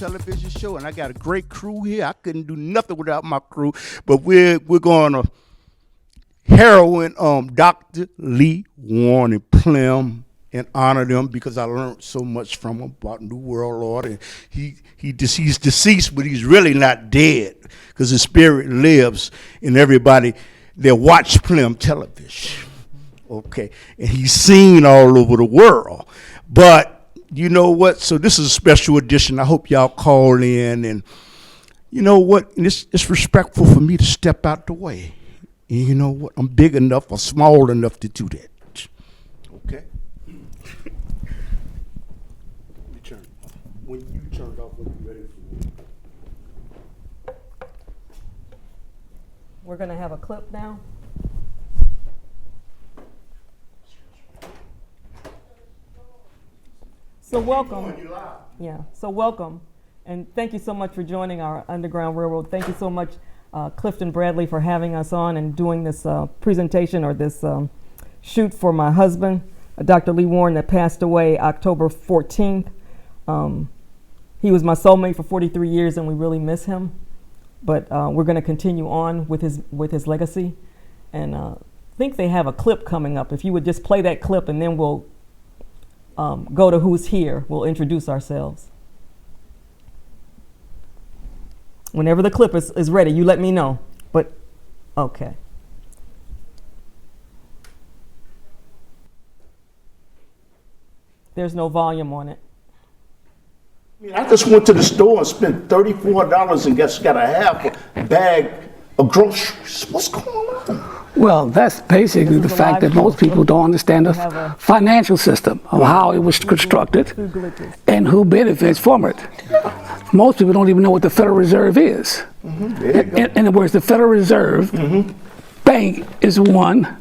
television show, and I got a great crew here. I couldn't do nothing without my crew, but we're going to heroin Dr. Lee Warren and Plims and honor them because I learned so much from him about New World Order. And he's deceased, but he's really not dead because his spirit lives in everybody that watch Plims television. Okay, and he's seen all over the world. But you know what? So this is a special edition. I hope y'all call in, and you know what? It's respectful for me to step out the way. And you know what? I'm big enough or small enough to do that. Okay. When you turn off, when you're ready for it. We're going to have a clip now. So welcome. Yeah, so welcome. And thank you so much for joining our Underground Railroad. Thank you so much, Clifton Bradley, for having us on and doing this presentation or this shoot for my husband, Dr. Lee Warren, that passed away October 14th. He was my soulmate for 43 years, and we really miss him. But we're going to continue on with his legacy. And I think they have a clip coming up. If you would just play that clip, and then we'll go to who's here. We'll introduce ourselves. Whenever the clip is ready, you let me know. But, okay. There's no volume on it. I just went to the store and spent $34 and got a half a bag of groceries. What's going on? Well, that's basically the fact that most people don't understand the financial system of how it was constructed and who benefits from it. Most people don't even know what the Federal Reserve is. In other words, the Federal Reserve Bank is one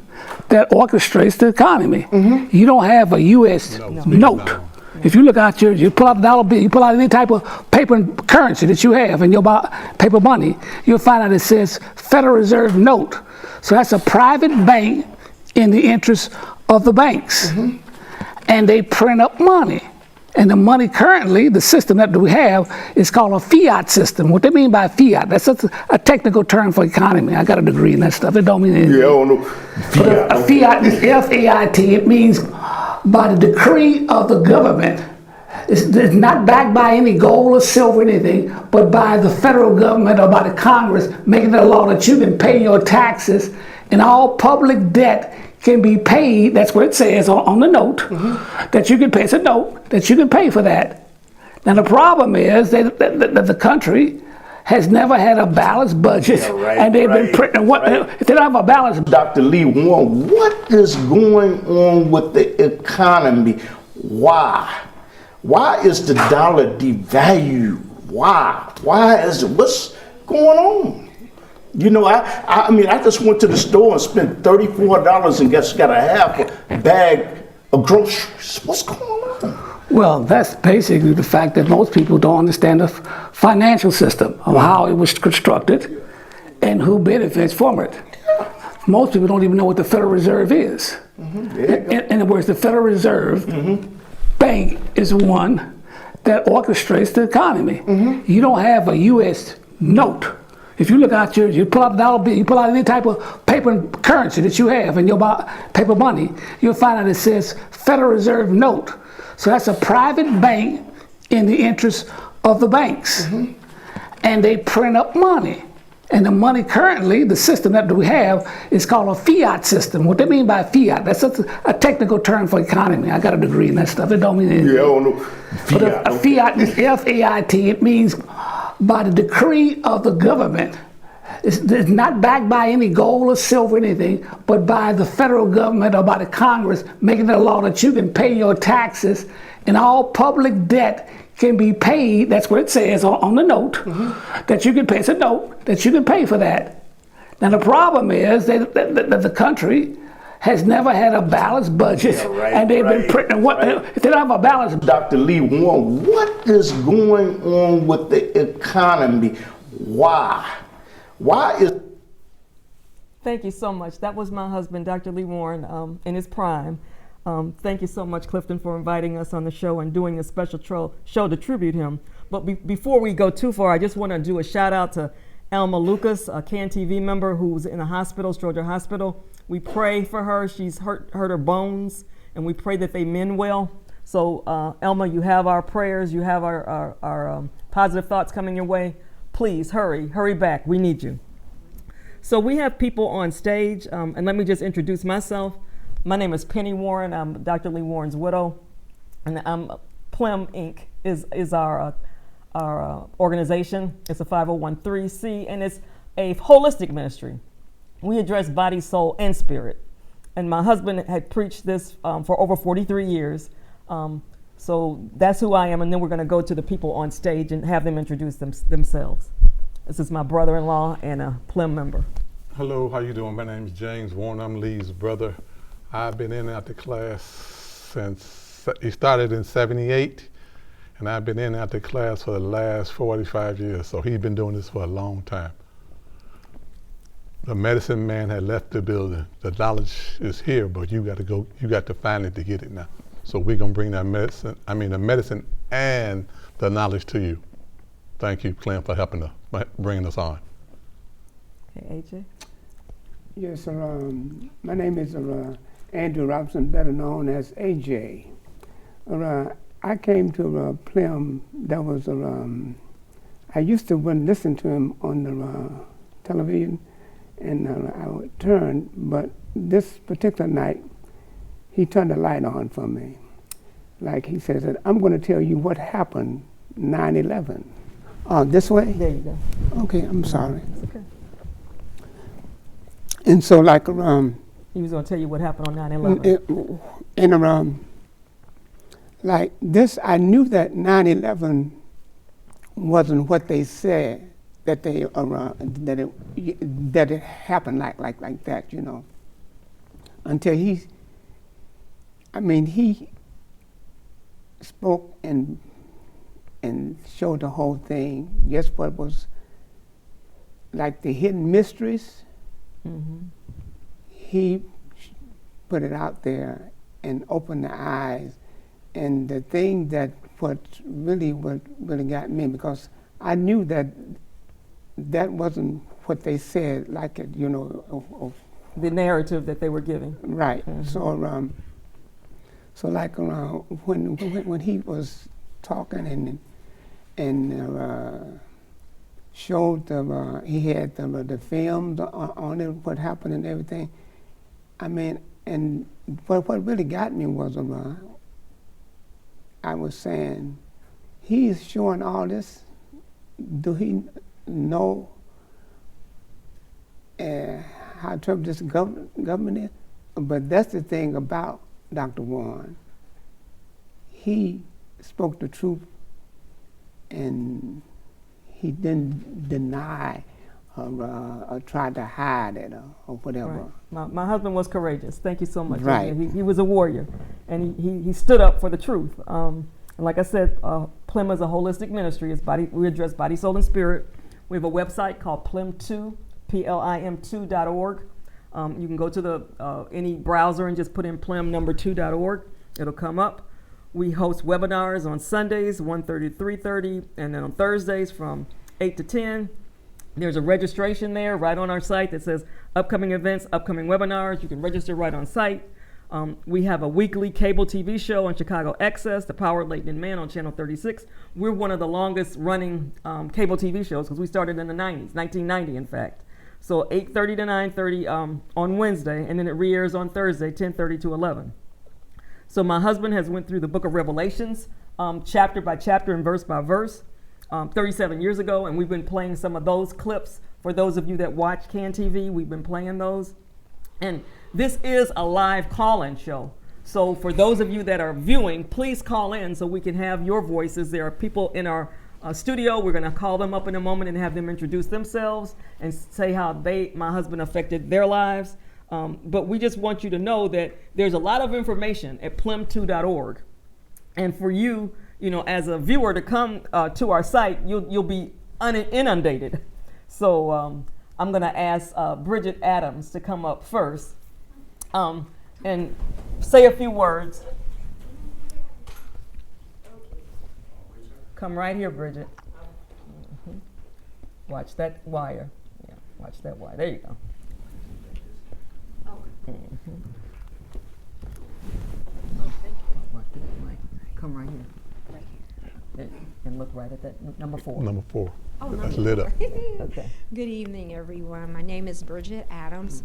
that orchestrates the economy. You don't have a U.S. note. If you look out you pull out a dollar bill, you pull out any type of paper currency that you have in your paper money, you'll find out it says Federal Reserve note. So that's a private bank in the interest of the banks. And they print up money. And the money currently, the system that we have, is called a fiat system. What they mean by fiat, that's a technical term for economy. I got a degree in that stuff. It don't mean anything. Yeah, I don't know. Fiat. A fiat is F-A-I-T. It means by the decree of the government. It's not backed by any gold or silver or anything, but by the federal government or by the Congress making it a law that you can pay your taxes and all public debt can be paid. That's what it says on the note, that you can pay. It's a note that you can pay for that. Now the problem is that the country has never had a balanced budget, and they've been printing. If they don't have a balanced, Dr. Lee Warren, what is going on with the economy? Why? Why is the dollar devalued? Why? Why is it? What's going on? You know, I mean, I just went to the store and spent $34 and got a half a bag of groceries. What's going on? Well, that's basically the fact that most people don't understand the financial system of how it was constructed and who benefits from it. Most people don't even know what the Federal Reserve is. In other words, the Federal Reserve Bank is one that orchestrates the economy. You don't have a U.S. note. If you look out you pull out a dollar bill, you pull out any type of paper currency that you have in your paper money, you'll find out it says Federal Reserve note. So that's a private bank in the interest of the banks. And they print up money. And the money currently, the system that we have, is called a fiat system. What they mean by fiat, that's a technical term for economy. I got a degree in that stuff. It don't mean anything. Yeah, I don't know. Fiat. A fiat is F-A-I-T. It means by the decree of the government. It's not backed by any gold or silver or anything, but by the federal government or by the Congress making it a law that you can pay your taxes and all public debt can be paid. That's what it says on the note, that you can pay. It's a note that you can pay for that. Now the problem is that the country has never had a balanced budget, and they've been printing. If they don't have a balanced? Dr. Lee Warren, what is going on with the economy? Why? Why is? Thank you so much. That was my husband, Dr. Lee Warren, in his prime. Thank you so much, Clifton, for inviting us on the show and doing a special show to tribute him. But before we go too far, I just want to do a shout out to Alma Lucas, a CAN TV member who's in the hospital, Stroger Hospital. We pray for her. She's hurt her bones, and we pray that they mend well. So, Elma, you have our prayers. You have our positive thoughts coming your way. Please hurry back. We need you. So we have people on stage, and let me just introduce myself. My name is Penny Warren. I'm Dr. Lee Warren's widow, and Plim Inc. is our organization. It's a 501(c), and it's a holistic ministry. We address body, soul, and spirit. And my husband had preached this for over 43 years. So that's who I am, and then we're going to go to the people on stage and have them introduce themselves. This is my brother-in-law and a Plim member. Hello, how you doing? My name is James Warren. I'm Lee's brother. I've been in and out the class since, he started in 78, and I've been in and out the class for the last 45 years, so he's been doing this for a long time. The medicine man had left the building. The knowledge is here, but you got to find it to get it now. So we're gonna bring that medicine, the medicine and the knowledge to you. Thank you, Clem, for helping us, bringing us on. Okay, AJ? Yes, my name is Andrew Robinson, better known as AJ. I came to Plim, that was, I used to listen to him on the television, and I would turn, but this particular night, he turned the light on for me. Like he says, that I'm going to tell you what happened 9/11. This way? There you go. Okay, I'm sorry. It's okay. And so like, He was going to tell you what happened on 9/11. And like this, I knew that 9/11 wasn't what they said, that they that it happened like that, you know. Until he spoke and showed the whole thing, just what was like the hidden mysteries. Mm-hmm. He put it out there and opened the eyes. And the thing what really got me, because I knew that wasn't what they said, like it, you know, of the narrative that they were giving. Right. Mm-hmm. So like when he was talking and showed he had the films on it, what happened and everything. And what really got me was I was saying, he's showing all this. Do he know how troubled this government is? But that's the thing about Dr. Warren. He spoke the truth, and he didn't deny or try to hide it or whatever. Right. My husband was courageous. Thank you so much. Right. He was a warrior, and he stood up for the truth. And like I said, Plim is a holistic ministry. We address body, soul, and spirit. We have a website called Plim2, Plim2.org. You can go to any browser and just put in Plim2.org. It'll come up. We host webinars on Sundays, 1:30 to 3:30, and then on Thursdays from 8 to 10. There's a registration there right on our site that says upcoming events, upcoming webinars. You can register right on site. We have a weekly cable TV show on Chicago Access, The Power of Late and Man on Channel 36. We're one of the longest running cable TV shows because we started in the 90s, 1990 in fact. So 8:30 to 9:30 on Wednesday, and then it re-airs on Thursday, 10:30 to 11. So my husband has went through the book of Revelations, chapter by chapter and verse by verse, 37 years ago, and we've been playing some of those clips. For those of you that watch CAN TV, we've been playing those. And this is a live call-in show. So for those of you that are viewing, please call in so we can have your voices. There are people in our studio. We're going to call them up in a moment and have them introduce themselves and say how my husband affected their lives. But we just want you to know that there's a lot of information at Plim2.org. And for you, as a viewer to come to our site, you'll be inundated. So I'm going to ask Bridget Adams to come up first and say a few words. Come right here, Bridget. Watch that wire. Yeah, watch that wire. There you go. Come right here. Right here. And look right at that number 4. Number 4. Oh, That's number lit up. Okay. Good evening, everyone. My name is Bridget Adams.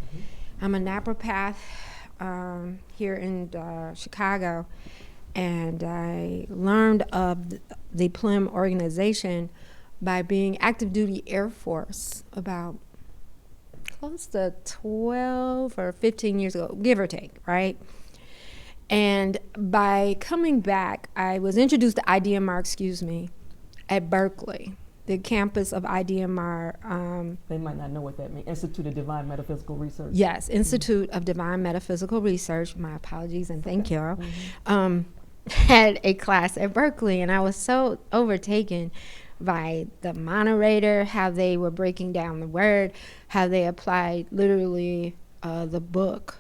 I'm a naturopath here in Chicago, and I learned of the Plim organization by being active duty Air Force about close to 12 or 15 years ago, give or take, right? And by coming back, I was introduced to IDMR, at Berkeley, the campus of IDMR. They might not know what that means. Institute of Divine Metaphysical Research. Yes, Institute of Divine Metaphysical Research. My apologies and thank you. Had a class at Berkeley, and I was so overtaken by the moderator, how they were breaking down the word, how they applied literally the book,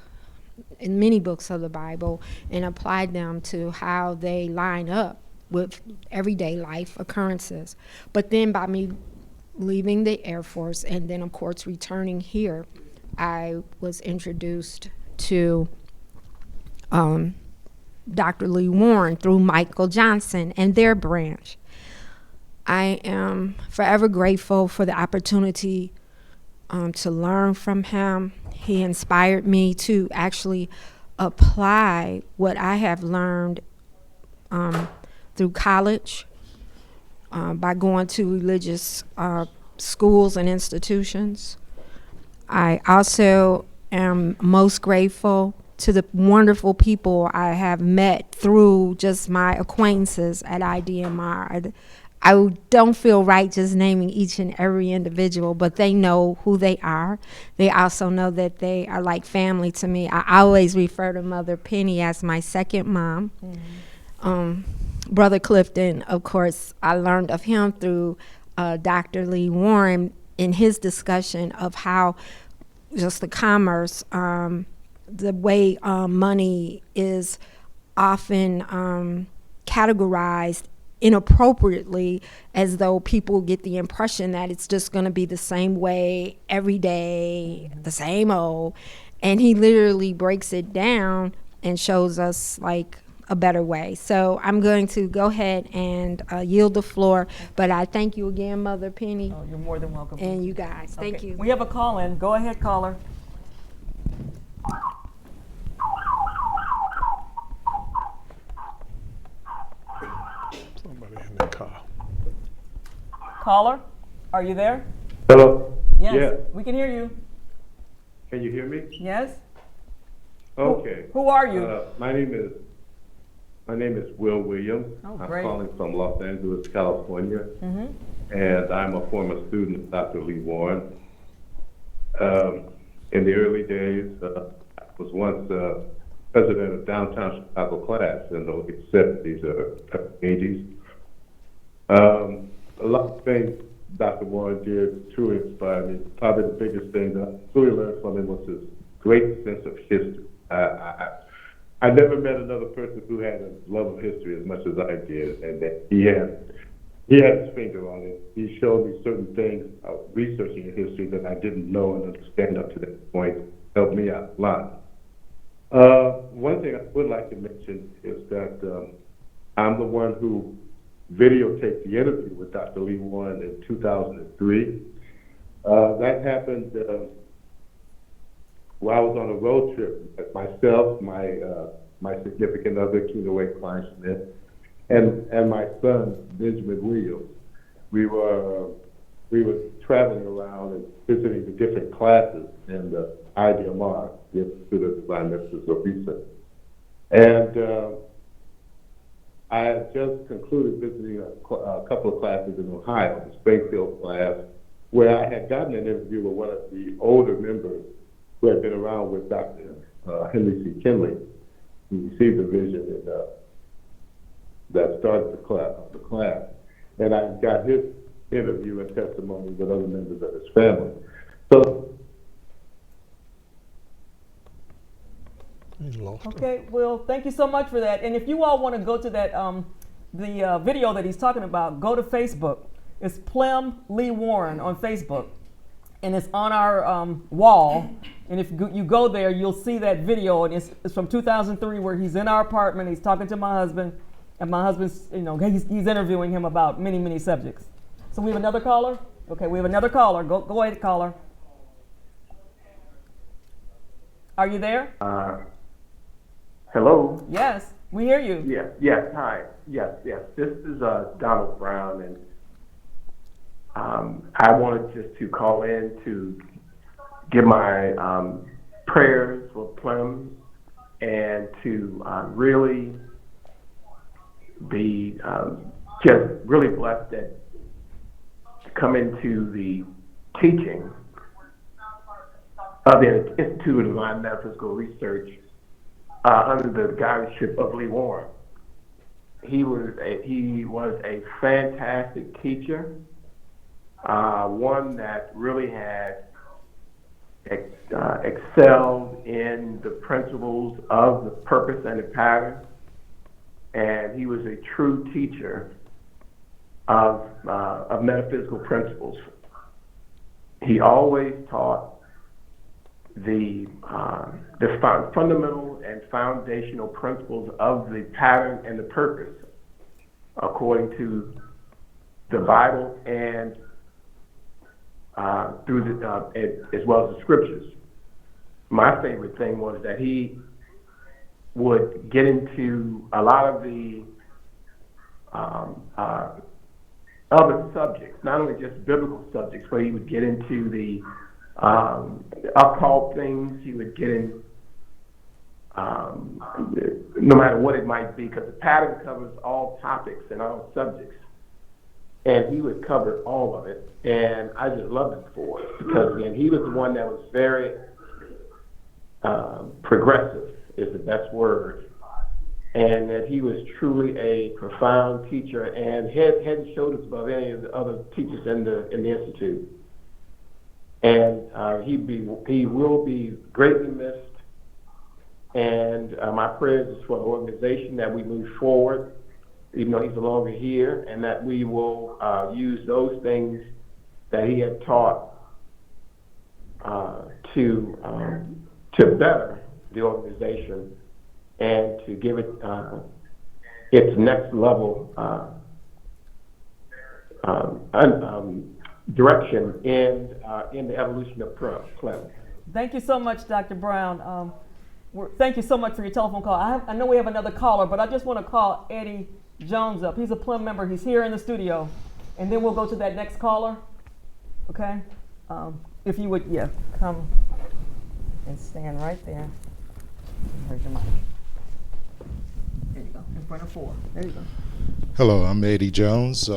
in many books of the Bible, and applied them to how they line up with everyday life occurrences. But then by me leaving the Air Force and then of course returning here, I was introduced to Dr. Lee Warren through Michael Johnson and their branch. I am forever grateful for the opportunity to learn from him. He inspired me to actually apply what I have learned through college, by going to religious schools and institutions. I also am most grateful to the wonderful people I have met through just my acquaintances at IDMR. I don't feel right just naming each and every individual, but they know who they are. They also know that they are like family to me. I always refer to Mother Penny as my second mom. Brother Clifton, of course, I learned of him through Dr. Lee Warren in his discussion of how just the commerce, the way money is often categorized inappropriately, as though people get the impression that it's just going to be the same way every day, the same old. And he literally breaks it down and shows us like a better way. So I'm going to go ahead and yield the floor, but I thank you again, Mother Penny. Oh, you're more than welcome. And you guys, thank you. We have a call in. Go ahead, caller. Somebody in the car. Caller, are you there? Hello? Yes. Yeah. We can hear you. Can you hear me? Yes. Okay. Who are you? My name is Will Williams. Oh, I'm great. calling from Los Angeles, California. And I'm a former student of Dr. Lee Warren. In the early days, I was once president of Downtown Chicago class in the late 70s or 80s. A lot of things Dr. Warren did truly inspired me. Probably the biggest thing that I truly learned from him was his great sense of history. I never met another person who had a love of history as much as I did, and that he had his finger on it. He showed me certain things researching history that I didn't know and understand up to that point. Helped me out a lot. One thing I would like to mention is that I'm the one who videotaped the interview with Dr. Lee Warren in 2003. That happened while I was on a road trip. Myself, my significant other, Keena Klein Smith, and my son, Benjamin Williams. We were traveling around and visiting the different classes in the IDMR, the Institute of Divine Metaphysical Research. And I had just concluded visiting a couple of classes in Ohio, the Springfield class, where I had gotten an interview with one of the older members who had been around with Dr. Henry C. Kinley, who received a vision that started the class. And I got his interview and testimony with other members of his family. So, He lost him. Okay, well, thank you so much for that. And if you all want to go to that the video that he's talking about, go to Facebook. It's Plim Lee Warren on Facebook, and it's on our wall. And if you go there, you'll see that video, and it's from 2003, where he's in our apartment. He's talking to my husband, and my husband's, he's interviewing him about many, many subjects. So we have another caller. Okay, we have another caller. Go ahead, caller. Are you there? Hello? Yes, we hear you. Yes, hi. Yes. This is Donald Brown, and I wanted just to call in to give my prayers for Plims and to really be just really blessed to come into the teaching of the Institute of Divine Metaphysical Research under the guidance of Lee Warren. He was a fantastic teacher, one that really had excelled in the principles of the purpose and the pattern, and he was a true teacher of metaphysical principles. He always taught the fundamental and foundational principles of the pattern and the purpose according to the Bible and through as well as the scriptures. My favorite thing was that he would get into a lot of the other subjects, not only just biblical subjects, but he would get into the occult things. He would get in, no matter what it might be, because the pattern covers all topics and all subjects. And he would cover all of it. And I just loved it for it, because again, he was the one that was very progressive, is the best word. And that he was truly a profound teacher and head and shoulders above any of the other teachers in the Institute. And he will be greatly missed. And my prayers is for the organization that we move forward, even though he's no longer here, and that we will use those things that he had taught to better the organization and to give it its next level direction in the evolution of Plims. Thank you so much, Dr. Brown. Thank you so much for your telephone call. I know we have another caller, but I just want to call Eddie Jones up. He's a Plim member. He's here in the studio. And then we'll go to that next caller. Okay? If you would, come and stand right there. Where's your mic? There you go, in front of 4. There you go. Hello, I'm Eddie Jones.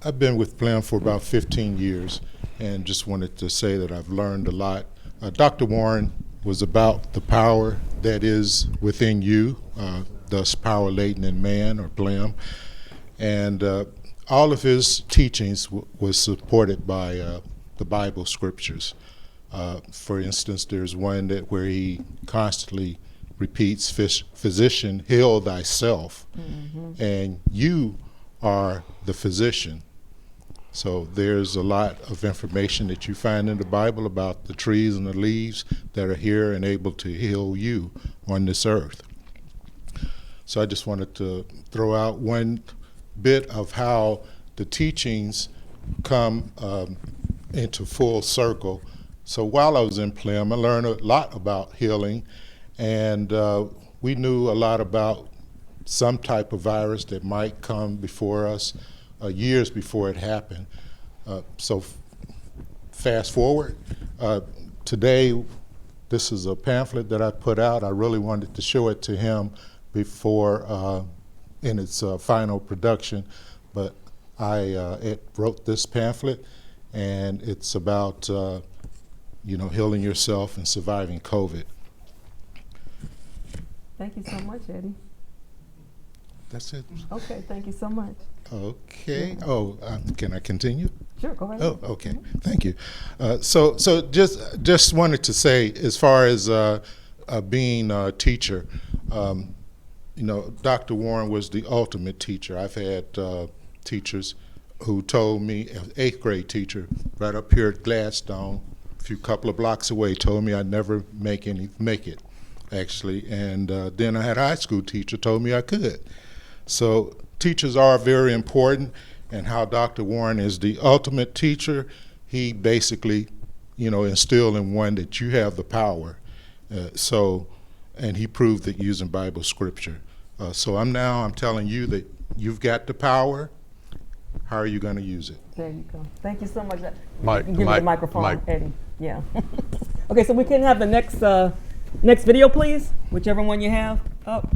I've been with Plim for about 15 years and just wanted to say that I've learned a lot. Dr. Warren was about the power that is within you, thus power latent in man, or Plim. And all of his teachings was supported by the Bible scriptures. For instance, there's one where he constantly repeats, physician, heal thyself. Mm-hmm. And you are the physician. So there's a lot of information that you find in the Bible about the trees and the leaves that are here and able to heal you on this earth. So I just wanted to throw out one bit of how the teachings come into full circle. So while I was in Plim, I learned a lot about healing, and we knew a lot about some type of virus that might come before us years before it happened. So fast forward, today this is a pamphlet that I put out. I really wanted to show it to him before in its final production, but I wrote this pamphlet, and it's about healing yourself and surviving COVID. Thank you so much, Eddie. That's it. Okay, thank you so much. Okay. Oh, can I continue? Sure, go ahead. Oh, okay. Mm-hmm. Thank you. So just wanted to say, as far as being a teacher, you know, Dr. Warren was the ultimate teacher. I've had teachers who told me, an 8th grade teacher right up here at Gladstone, a few couple of blocks away, told me I'd never make it, actually. And then I had a high school teacher told me I could. So teachers are very important, and how Dr. Warren is the ultimate teacher, he basically, you know, instilled in one that you have the power. And he proved that using Bible scripture. So I'm telling you that you've got the power. How are you going to use it? There you go. Thank you so much. Mike, Give me the microphone, Mike. Eddie. Yeah. Okay, so we can have the next video, please, whichever one you have up,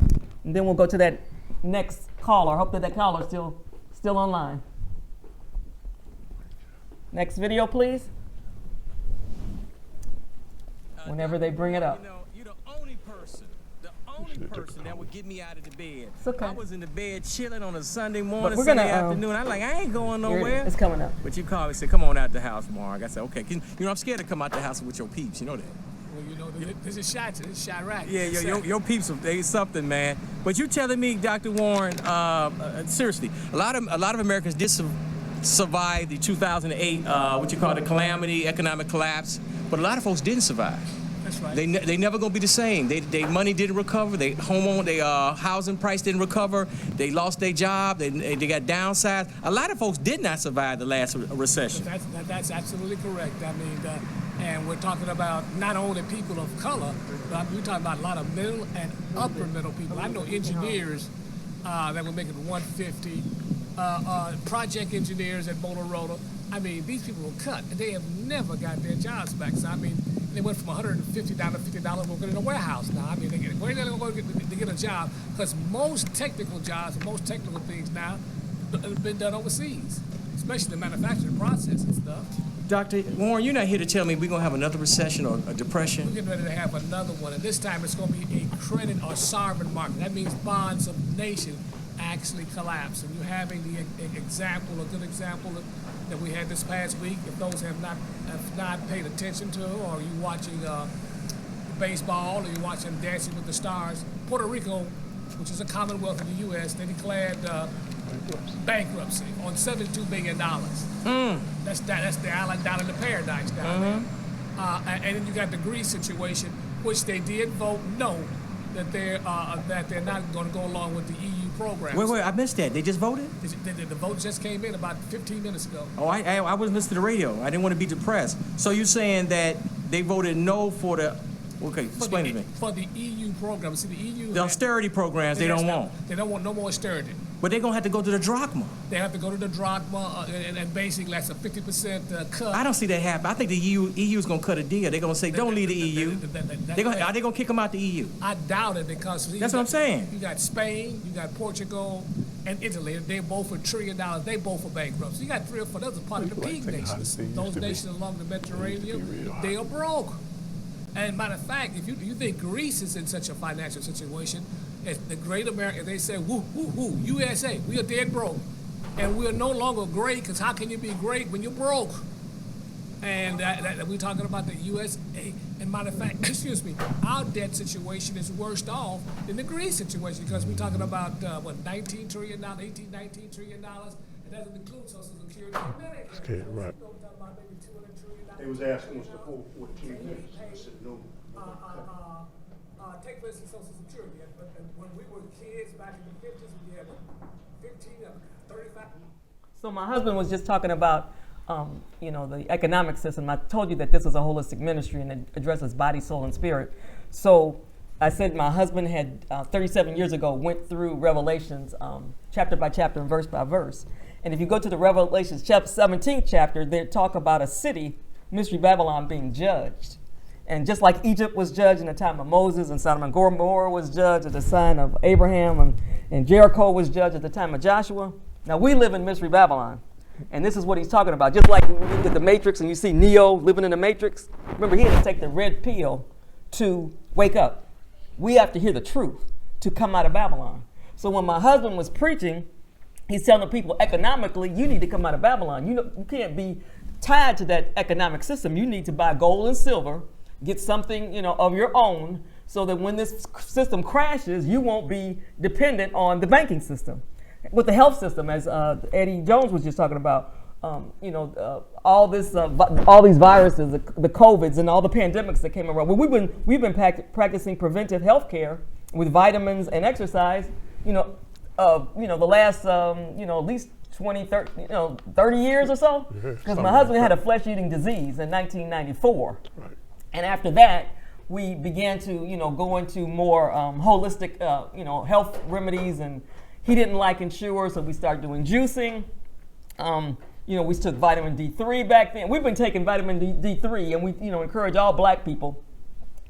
and then we'll go to that next caller. Hope that caller's still online. Next video, please. Whenever they bring it up. You know, you're the only person that would get me out of the bed. It's okay. I was in the bed chilling on a Sunday morning, we're gonna, Sunday afternoon. I'm like, I ain't going Here it is. nowhere. It's coming up. But you called me and said, come on out the house, Mark. I said, okay. You know, I'm scared to come out the house with your peeps. You know that. Well, you know, this is Chirac. Yeah, your peeps, they something, man. But you telling me, Dr. Warren, seriously, a lot of Americans did survive the 2008, what you call the calamity, economic collapse, but a lot of folks didn't survive. That's right. They never gonna be the same. They money didn't recover. They housing price didn't recover. They lost their job. They got downsized. A lot of folks did not survive the last recession. That's absolutely correct. I mean, and we're talking about not only people of color, but we're talking about a lot of middle and upper middle people. I know engineers that were making $150, project engineers at Motorola. I mean, these people were cut, and they have never got their jobs back. So I mean, they went from $150 down to $50 working in a warehouse now. I mean, where are they going to get a job? Because most technical jobs and most technical things now have been done overseas, especially the manufacturing process and stuff. Dr. Warren, you're not here to tell me we're going to have another recession or a depression? We're getting ready to have another one, and this time it's going to be a credit or sovereign market. That means bonds of nation actually collapse. And you're having a good example that we had this past week. If those have not paid attention to, or you watching baseball, or you watching Dancing with the Stars, Puerto Rico, which is a commonwealth of the U.S., they declared bankruptcy on $72 billion. That's the island down in the paradise down there. And then you got the Greece situation, which they did vote no, that they're not going to go along with the EU program. Wait, I missed that. They just voted? The vote just came in about 15 minutes ago. Oh, I wasn't listening to the radio. I didn't want to be depressed. So you're saying that they voted no for the, okay, explain to me. For the EU program. See, the EU... The austerity programs they don't want. They don't want no more austerity. But they're going to have to go to the drachma. They have to go to the drachma, and basically that's a 50% cut. I don't see that happen. I think the EU is going to cut a deal. They're going to say, don't leave the EU. Are they going to kick them out the EU? I doubt it, because... That's what I'm saying. You got Spain, you got Portugal, and Italy. They both $1 trillion. They both are bankrupt. So you got 3 or 4 others part of the big nations. Those nations along the Mediterranean, they are broke. And matter of fact, if you think Greece is in such a financial situation, as the great America, they say, woo, woo, woo, USA, we are dead broke. And we are no longer great, because how can you be great when you're broke? And we're talking about the USA. And matter of fact, excuse me, our debt situation is worse off than the Greece situation, because we're talking about, $19 trillion, $19 trillion. It doesn't include Social Security and Medicare. Okay, right. They was asking us to hold 14 minutes. I said no. Take for instance Social Security. But when we were kids back in the 50s, we had 15 of 35. So my husband was just talking about, the economic system. I told you that this is a holistic ministry and it addresses body, soul, and spirit. So I said my husband had 37 years ago went through Revelations chapter by chapter and verse by verse. And if you go to the Revelations 17th chapter, they talk about a city, Mystery Babylon, being judged. And just like Egypt was judged in the time of Moses, and Sodom and Gomorrah was judged at the time of Abraham, and Jericho was judged at the time of Joshua. Now we live in Mystery Babylon. And this is what he's talking about. Just like when you look at the Matrix and you see Neo living in the Matrix, remember he had to take the red pill to wake up. We have to hear the truth to come out of Babylon. So when my husband was preaching, he's telling the people economically, you need to come out of Babylon. You can't be tied to that economic system. You need to buy gold and silver, get something, of your own, so that when this system crashes, you won't be dependent on the banking system. With the health system, as Eddie Jones was just talking about, all these viruses, the COVIDs, and all the pandemics that came around. Well, we've been practicing preventive health care with vitamins and exercise, the last at least 20, 30 years or so. Because my husband had a flesh-eating disease in 1994, Right. and after that, we began to go into more holistic health remedies, and he didn't like Ensure, so we started doing juicing. We took vitamin D3 back then. We've been taking vitamin D3, and we encourage all black people.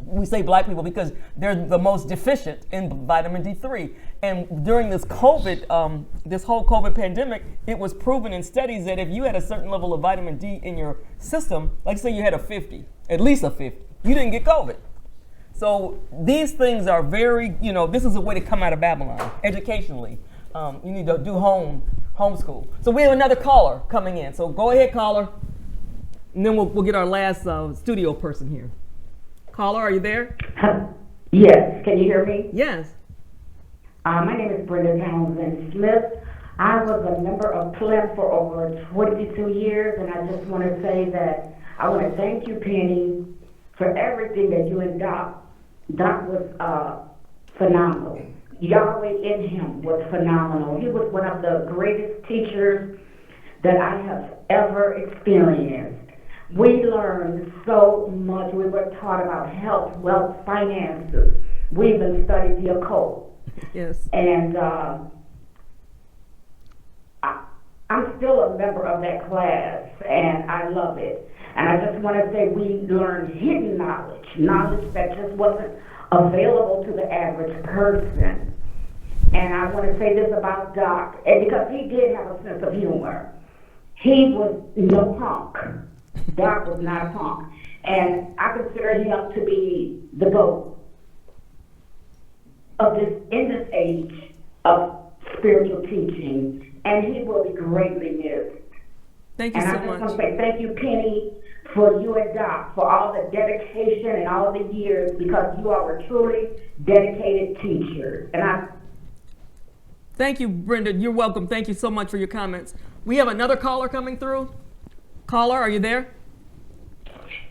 We say black people because they're the most deficient in vitamin D3. And during this COVID, this whole COVID pandemic, it was proven in studies that if you had a certain level of vitamin D in your system, like say you had a 50, at least a 50, you didn't get COVID. So these things are very, this is a way to come out of Babylon educationally. You need to do homeschool. So we have another caller coming in. So go ahead, caller. And then we'll get our last studio person here. Caller, are you there? Yes. Can you hear me? Yes. My name is Brenda Townsend Smith. I was a member of Plims for over 22 years, and I just want to say that I want to thank you, Penny, for everything that you and Doc was phenomenal. Yahweh in him was phenomenal. He was one of the greatest teachers that I have ever experienced. We learned so much. We were taught about health, wealth, finances. We even studied the occult. Yes. And I'm still a member of that class, and I love it. And I just want to say we learned hidden knowledge that just wasn't available to the average person. And I want to say this about Doc, and because he did have a sense of humor. He was no punk. Doc was not a punk. And I consider him to be the GOAT in this age of spiritual teaching. And he will be greatly missed. Thank you so much. And I just want to say thank you, Penny, for you and Doc, for all the dedication and all the years, because you all were truly dedicated teachers. And Thank you, Brenda. You're welcome. Thank you so much for your comments. We have another caller coming through. Caller, are you there?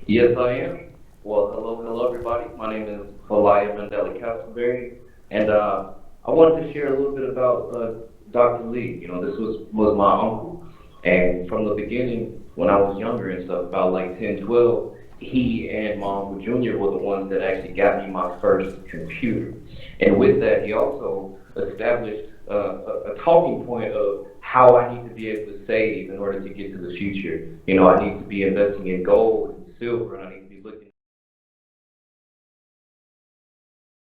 Yes, I am. Well, hello, everybody. My name is Falaya Mandela Castleberry, and I wanted to share a little bit about Dr. Lee. This was my uncle, and from the beginning, when I was younger and stuff, about like 10, 12, he and my Uncle Junior were the ones that actually got me my first computer. And with that, he also established a talking point of how I need to be able to save in order to get to the future. I need to be investing in gold and silver, and I need to be looking